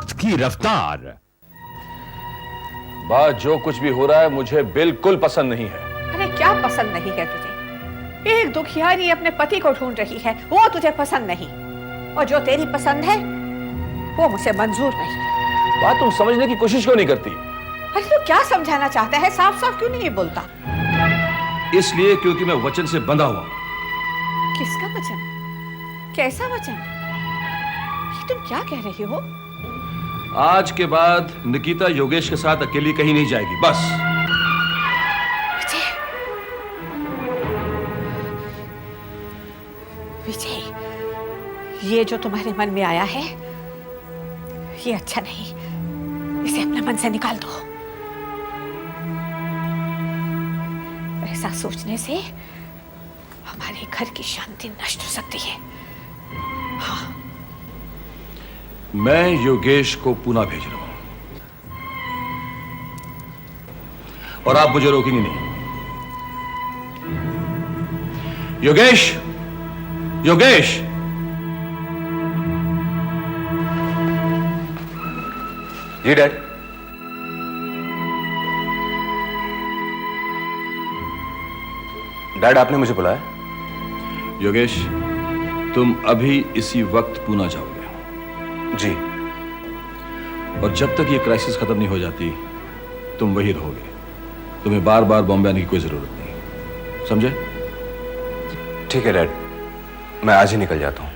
वक्त की रफ्तार। बात जो कुछ भी हो रहा है मुझे बिल्कुल पसंद नहीं है। अरे क्या पसंद नहीं है तुझे? एक दुखियारी अपने पति को ढूंढ रही है, वो तुझे पसंद नहीं, और जो तेरी पसंद है वो मुझे मंजूर नहीं। बात तुम समझने की कोशिश क्यों नहीं करती? अरे तू क्या समझाना चाहता है? साफ साफ क्यों नहीं बोलता? इसलिए क्योंकि मैं वचन से बंधा हुआ। किसका वचन? कैसा वचन? ये तुम क्या कह रही हो? आज के बाद निकिता योगेश के साथ अकेली कहीं नहीं जाएगी, बस। विजय, ये जो तुम्हारे मन में आया है ये अच्छा नहीं, इसे अपने मन से निकाल दो। ऐसा सोचने से हमारे घर की शांति नष्ट हो सकती है। हाँ। मैं योगेश को पुणे भेज रहा हूं और आप मुझे रोकेंगे नहीं। योगेश, योगेश, जी डैड। डैड, आपने मुझे बुलाया? योगेश, तुम अभी इसी वक्त पुणे जाओगे। जी। और जब तक ये क्राइसिस खत्म नहीं हो जाती तुम वही रहोगे। तुम्हें बार बार बॉम्बे आने की कोई जरूरत नहीं, समझे? ठीक है डैड, मैं आज ही निकल जाता हूं।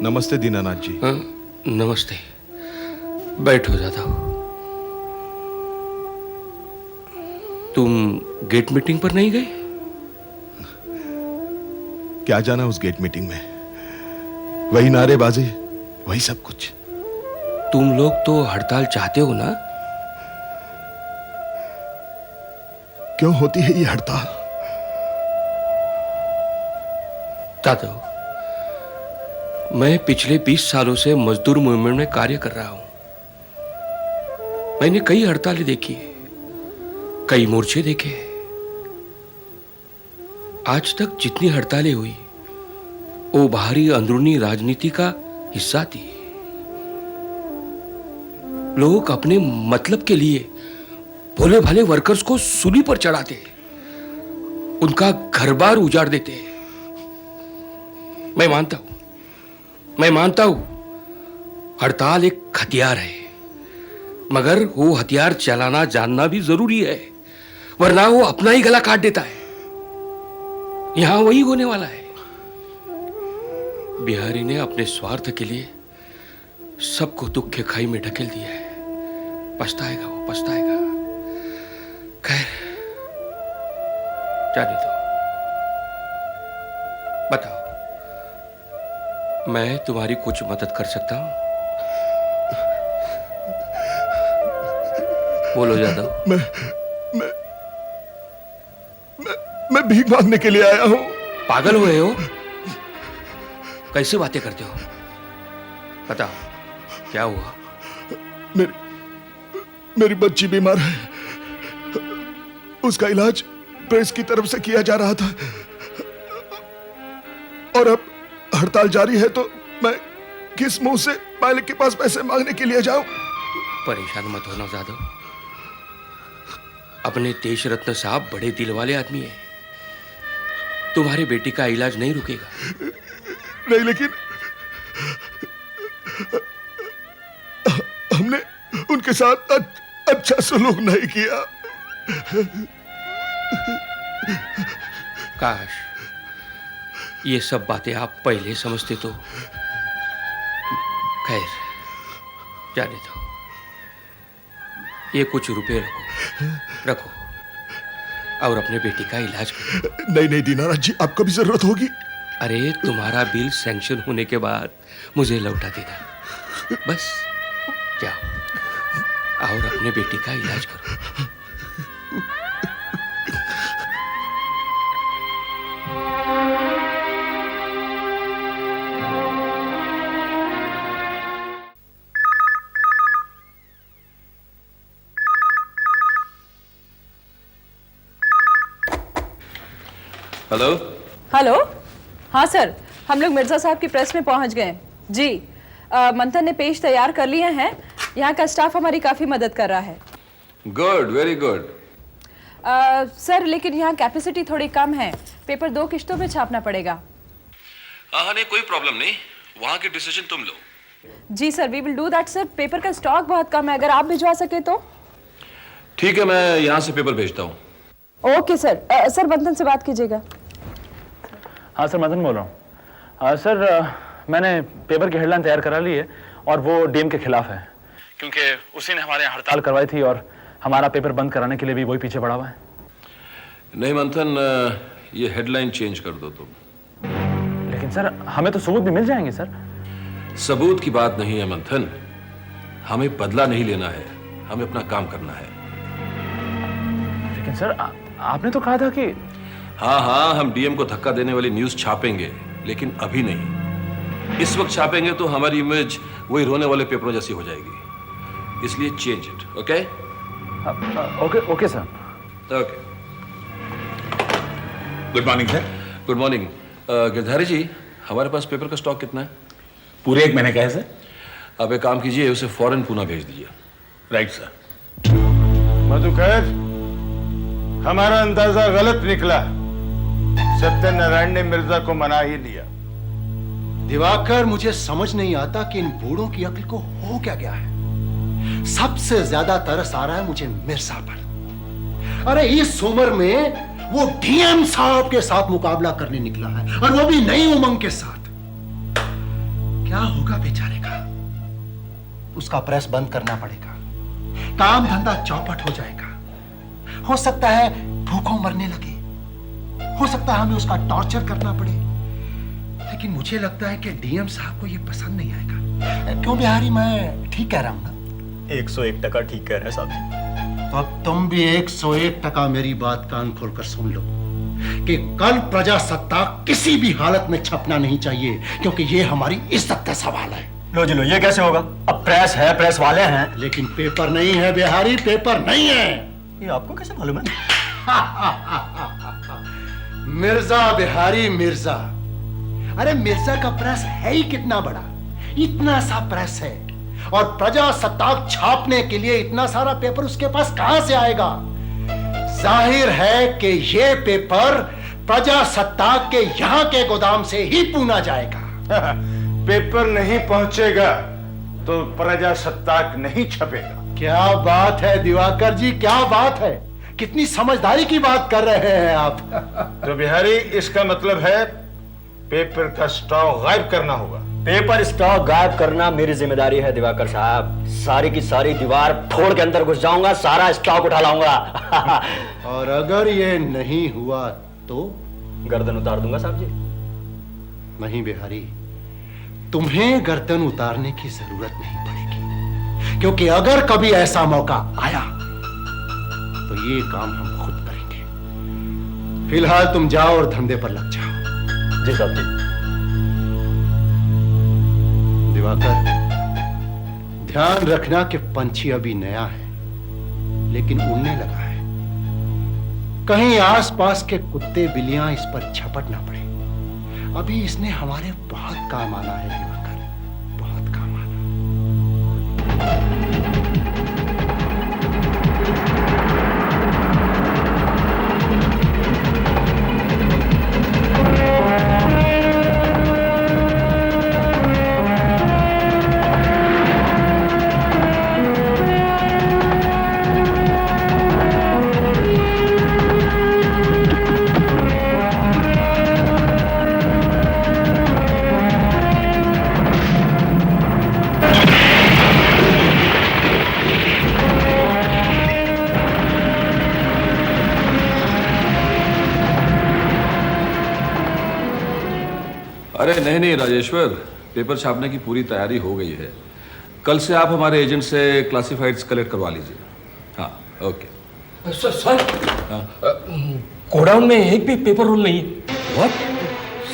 नमस्ते दीनानाथ जी। नमस्ते, बैठो दादा। तुम गेट मीटिंग पर नहीं गए? क्या जाना उस गेट मीटिंग में, वही नारेबाजी, वही सब कुछ। तुम लोग तो हड़ताल चाहते हो ना? क्यों होती है ये हड़ताल? दादा, मैं पिछले 20 सालों से मजदूर मूवमेंट में कार्य कर रहा हूं। मैंने कई हड़तालें देखी है, कई मोर्चे देखे। आज तक जितनी हड़तालें हुई वो बाहरी अंदरूनी राजनीति का हिस्सा थी। लोग अपने मतलब के लिए भोले भाले वर्कर्स को सूली पर चढ़ाते, उनका घर बार उजाड़ देते। मैं मानता हूं हड़ताल एक हथियार है, मगर वो हथियार चलाना जानना भी जरूरी है, वरना वो अपना ही गला काट देता है। यहां वही होने वाला है। बिहारी ने अपने स्वार्थ के लिए सबको दुख के खाई में ढकेल दिया है। पछताएगा, वो पछताएगा। खैर, जाने दो। बताओ, मैं तुम्हारी कुछ मदद कर सकता हूं? बोलो जादव। मैं भीख मांगने के लिए आया हूं। पागल हुए हो? कैसे बातें करते हो? बताओ, क्या हुआ? मेरी बच्ची बीमार है, उसका इलाज प्रेस की तरफ से किया जा रहा था, और अब हड़ताल जारी है, तो मैं किस मुंह से मालिक के पास पैसे मांगने के लिए जाऊं? परेशान मत होना जादव। अपने देश रत्न साहब बड़े दिल वाले आदमी हैं। तुम्हारे बेटी का इलाज नहीं रुकेगा। नहीं, लेकिन हमने उनके साथ अच्छा सलूक नहीं किया। काश ये सब बातें आप पहले समझते तो। खैर, जाने दो। ये कुछ रुपए रखो और अपने बेटी का इलाज करो। नहीं नहीं दीनानाथ जी, आपको भी जरूरत होगी। अरे तुम्हारा बिल सैंक्शन होने के बाद मुझे लौटा देना। बस जाओ और अपने बेटी का इलाज करो। हेलो। हेलो। हाँ सर, हम लोग मिर्जा साहब की प्रेस में पहुंच गए जी। मंथन ने पेज तैयार कर लिए हैं। यहाँ का स्टाफ हमारी काफ़ी मदद कर रहा है। Good, very good. सर, लेकिन यहाँ कैपेसिटी थोड़ी कम है। पेपर 2 किश्तों में छापना पड़ेगा। हाँ नहीं, कोई प्रॉब्लम नहीं, वहाँ की डिसीजन तुम लो। जी sir, we will do that sir. Paper का स्टॉक बहुत कम है, अगर आप भिजवा सके तो। ठीक है, मैं यहाँ से पेपर भेजता हूँ। Okay sir. सर, मंथन से बात कीजिएगा। हाँ सर, मंथन बोल रहा हूँ। सर, मैंने पेपर की हेडलाइन तैयार करा ली है और वो डीएम के खिलाफ है, क्योंकि उसी ने हमारे यहाँ हड़ताल करवाई थी और हमारा पेपर बंद कराने के लिए भी वही पीछे पड़ा हुआ है। नहीं मंथन, ये हेडलाइन चेंज कर दो तुम। लेकिन सर, हमें तो सबूत भी मिल जाएंगे सर। सबूत की बात नहीं है मंथन, हमें बदला नहीं लेना है, हमें अपना काम करना है। लेकिन सर, आपने तो कहा था कि हाँ हाँ, हम डीएम को धक्का देने वाली न्यूज छापेंगे, लेकिन अभी नहीं। इस वक्त छापेंगे तो हमारी इमेज वही रोने वाले पेपरों जैसी हो जाएगी, इसलिए change it. Okay okay okay sir. Okay. Good morning sir. Good morning. Girdhari ji, हमारे पास पेपर का स्टॉक कितना है? पूरे 1 महीने का है सर। आप एक काम कीजिए, उसे फौरन पुणे भेज दीजिए। Right sir. मधुकर, हमारा अंदाजा गलत निकला। सत्यनारायण ने मिर्जा को मना ही लिया। दिवाकर, मुझे समझ नहीं आता कि इन बूढ़ों की अक्ल को हो क्या गया है। सबसे ज्यादा तरस आ रहा है मुझे मिर्जा पर। अरे इस उम्र में वो डीएम साहब के साथ मुकाबला करने निकला है, और वो भी नई उमंग के साथ। क्या होगा बेचारे का? उसका प्रेस बंद करना पड़ेगा, काम धंधा चौपट हो जाएगा। हो सकता है भूखों मरने लगे, हो सकता है हमें उसका टॉर्चर करना पड़े। लेकिन मुझे लगता है कि डीएम साहब को यह पसंद नहीं आएगा। क्यों बिहारी, मैं ठीक कह रहा हूं ना? 101% ठीक कह रहे हैं साहब जी। तो अब तुम भी 101% मेरी बात कान खोलकर सुन लो कि कल प्रजासत्ताक किसी भी हालत में छपना नहीं चाहिए, क्योंकि ये हमारी इज्जत का सवाल है। लो जी लो, ये कैसे होगा? अब प्रेस है, प्रेस वाले हैं, लेकिन पेपर नहीं है बिहारी, पेपर नहीं है। ये आपको कैसे मालूम है? मिर्जा बिहारी, मिर्जा। अरे मिर्जा का प्रेस है ही कितना बड़ा, इतना सा प्रेस है, और प्रजासत्ताक छापने के लिए इतना सारा पेपर उसके पास कहां से आएगा? जाहिर है कि ये पेपर प्रजासत्ताक के यहां के गोदाम से ही पूना जाएगा। पेपर नहीं पहुंचेगा तो प्रजासत्ताक नहीं छपेगा। क्या बात है दिवाकर जी, क्या बात है। कितनी समझदारी की बात कर रहे हैं आप। तो बिहारी, इसका मतलब है पेपर का स्टॉक गायब करना होगा। पेपर स्टॉक गायब करना मेरी जिम्मेदारी है दिवाकर साहब। सारी की सारी दीवार फोड़ के अंदर घुस जाऊंगा, सारा स्टॉक उठा लाऊंगा। और अगर ये नहीं हुआ तो गर्दन उतार दूंगा साहब जी। नहीं बिहारी, तुम्हें गर्दन उतारने की जरूरत नहीं पड़ेगी, क्योंकि अगर कभी ऐसा मौका आया तो ये काम हम खुद करेंगे। फिलहाल तुम जाओ और धंधे पर लग जाओ। जी साहब जी। दिवाकर, ध्यान रखना कि पंछी अभी नया है, लेकिन उड़ने लगा है। कहीं आसपास के कुत्ते बिल्लियां इस पर झपट ना पड़े। अभी इसने हमारे बहुत काम आना है दिवाकर, बहुत काम आना। अरे नहीं राजेश्वर, पेपर छापने की पूरी तैयारी हो गई है। कल से आप हमारे एजेंट से क्लासिफाइड्स कलेक्ट करवा लीजिए। हाँ, ओके। सर गोडाउन में एक भी पेपर रोल नहीं है। व्हाट?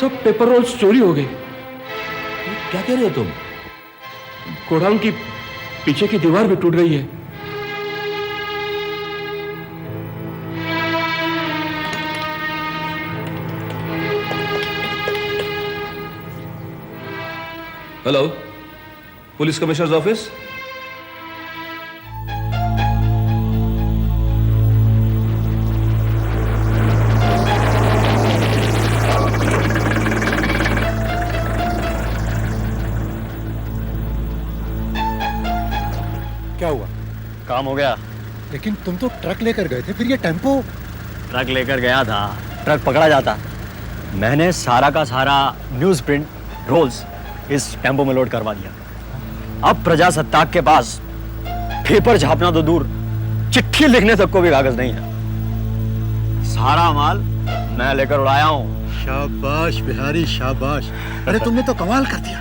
सब पेपर रोल्स चोरी हो गए। क्या कह रहे हो तुम? गोडाउन की पीछे की दीवार भी टूट गई है। Hello, police commissioners office. क्या हुआ? काम हो गया। लेकिन तुम तो ट्रक लेकर गए थे, फिर ये टेम्पो? ट्रक लेकर गया था, ट्रक पकड़ा जाता। मैंने सारा का सारा न्यूज़ प्रिंट रोल्स इस टेम्पो में लोड करवा दिया। अब प्रजासत्ताक के पास पेपर छापना तो दूर, चिट्ठी लिखने तक को भी कागज नहीं है। सारा माल मैं लेकर उड़ाया हूँ। शाबाश बिहारी शाबाश। अरे तुमने तो कमाल कर दिया।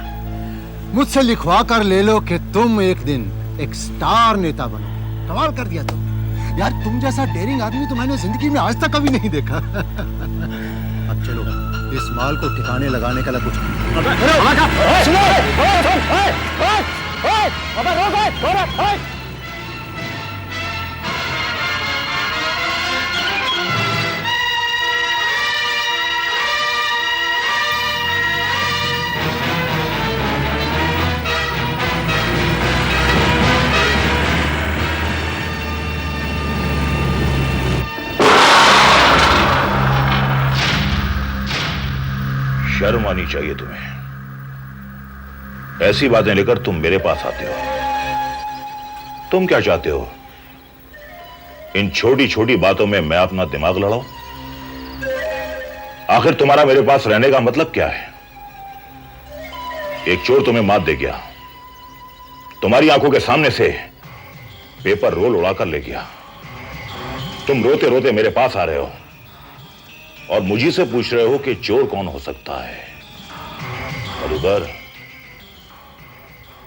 मुझसे लिखवा कर ले लो कि तुम एक दिन एक स्टार नेता बनो। कमाल कर दिया तुम। यार तुम जैसा डेयरिंग आदमी तो मैंने जिंदगी में आज तक कभी नहीं देखा। अब चलो इस माल को ठिकाने लगाने का कुछ शर्म आनी चाहिए तुम्हें। ऐसी बातें लेकर तुम मेरे पास आते हो। तुम क्या चाहते हो? इन छोटी छोटी बातों में मैं अपना दिमाग लड़ाऊं? आखिर तुम्हारा मेरे पास रहने का मतलब क्या है? एक चोर तुम्हें मात दे गया, तुम्हारी आंखों के सामने से पेपर रोल उड़ाकर ले गया। तुम रोते रोते मेरे पास आ रहे हो और मुझी से पूछ रहे हो कि चोर कौन हो सकता है। और उधर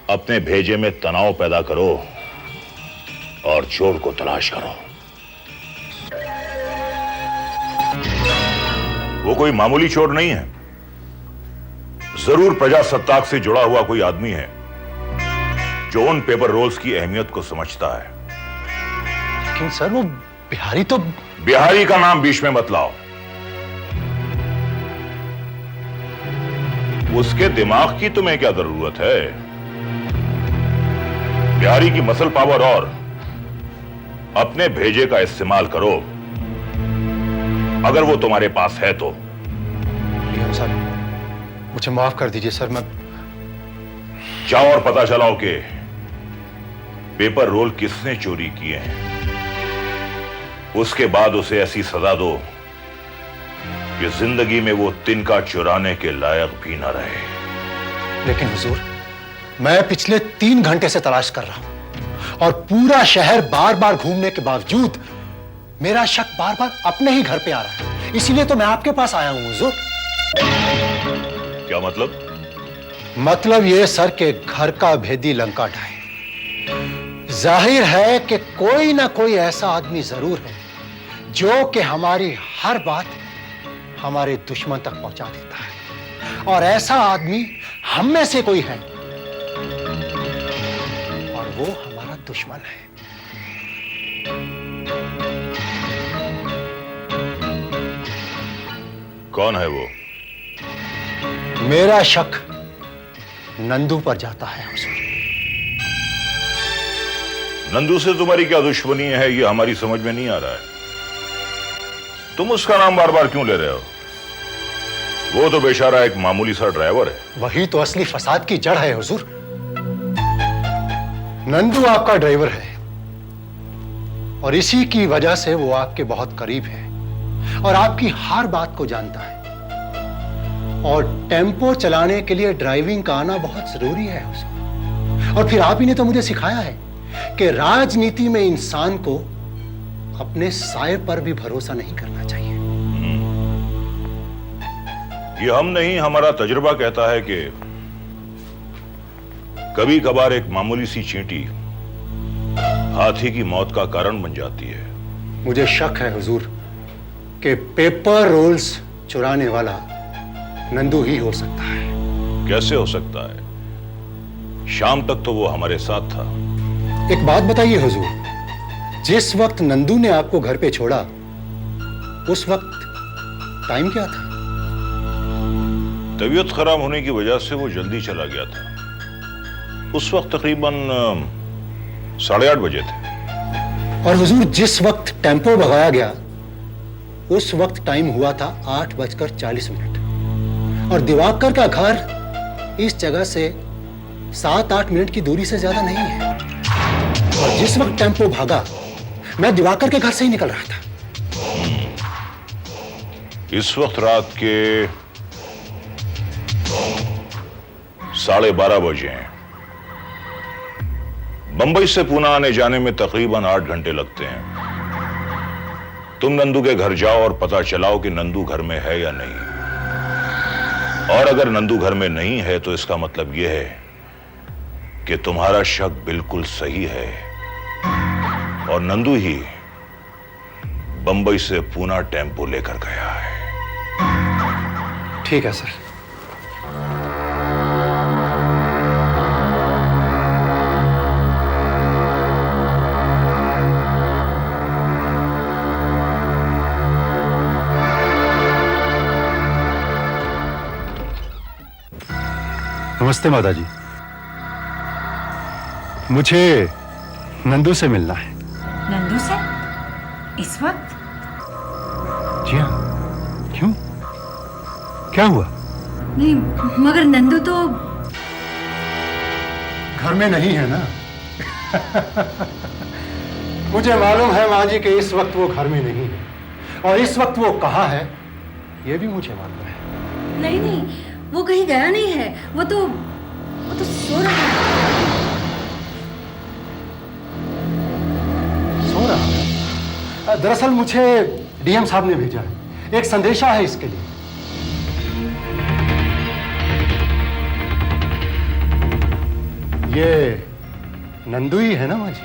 अपने भेजे में तनाव पैदा करो और चोर को तलाश करो। वो कोई मामूली चोर नहीं है, जरूर प्रजासत्ताक से जुड़ा हुआ कोई आदमी है जो उन पेपर रोल्स की अहमियत को समझता है। लेकिन सर वो बिहारी तो... बिहारी का नाम बीच में मत लाओ। उसके दिमाग की तुम्हें क्या जरूरत है? बिहारी की मसल पावर और अपने भेजे का इस्तेमाल करो, अगर वो तुम्हारे पास है तो। सर मुझे माफ कर दीजिए सर। मैं जाओ और पता चलाओ कि पेपर रोल किसने चोरी किए हैं। उसके बाद उसे ऐसी सजा दो कि जिंदगी में वो तिनका चुराने के लायक भी न रहे। लेकिन हुजूर, मैं पिछले 3 घंटे से तलाश कर रहा हूं और पूरा शहर बार बार घूमने के बावजूद मेरा शक बार बार अपने ही घर पे आ रहा है। इसीलिए तो मैं आपके पास आया हूं हुजूर। क्या मतलब? मतलब ये सर के घर का भेदी लंका ढाए। जाहिर है कि कोई ना कोई ऐसा आदमी जरूर है जो कि हमारी हर बात हमारे दुश्मन तक पहुंचा देता है, और ऐसा आदमी हम में से कोई है और वो हमारा दुश्मन है। कौन है वो? मेरा शक नंदू पर जाता है हुजूर। नंदू से तुम्हारी क्या दुश्मनी है, ये हमारी समझ में नहीं आ रहा है। तुम उसका नाम बार बार क्यों ले रहे हो? वो तो बेचारा एक मामूली सा ड्राइवर है। वही तो असली फसाद की जड़ है हुजूर। नंदू आपका ड्राइवर है और इसी की वजह से वो आपके बहुत करीब है और आपकी हर बात को जानता है। और टेम्पो चलाने के लिए ड्राइविंग का आना बहुत जरूरी है हुजूर। और फिर आप ही ने तो मुझे सिखाया है कि राजनीति में इंसान को अपने साये पर भी भरोसा नहीं करना चाहिए। ये हम नहीं, हमारा तजुर्बा कहता है कि कभी कभार एक मामूली सी चींटी हाथी की मौत का कारण बन जाती है। मुझे शक है हुजूर कि पेपर रोल्स चुराने वाला नंदू ही हो सकता है। कैसे हो सकता है? शाम तक तो वो हमारे साथ था। एक बात बताइए हुजूर, जिस वक्त नंदू ने आपको घर पे छोड़ा उस वक्त टाइम क्या था? तबीयत खराब होने की वजह से वो जल्दी चला गया था। उस वक्त तकरीबन 8:30 बजे थे। और हुजूर जिस वक्त टेम्पो भगाया गया उस वक्त टाइम हुआ था 8:40 और दिवाकर का घर इस जगह से 7-8 मिनट की दूरी से ज्यादा नहीं है। और जिस वक्त टेम्पो भागा मैं दिवाकर के घर से ही निकल रहा था। इस वक्त रात के 12:30 बजे हैं। बंबई से पूना आने जाने में तकरीबन 8 घंटे लगते हैं। तुम नंदू के घर जाओ और पता चलाओ कि नंदू घर में है या नहीं। और अगर नंदू घर में नहीं है तो इसका मतलब यह है कि तुम्हारा शक बिल्कुल सही है और नंदू ही बंबई से पूना टेम्पो लेकर गया है। ठीक है सर। नमस्ते माता जी, मुझे नंदू से मिलना है। नंदू से? इस वक्त? जी हाँ। क्यों? क्या हुआ? नहीं, मगर नंदू तो घर में नहीं है ना। मुझे मालूम है माँ जी कि इस वक्त वो घर में नहीं है और इस वक्त वो कहाँ है ये भी मुझे मालूम है। नहीं नहीं, वो कहीं गया नहीं है। वो तो सो रहा है। सो रहा है? दरअसल मुझे डीएम साहब ने भेजा है, एक संदेशा है इसके लिए। ये नंदू ही है ना माँ जी?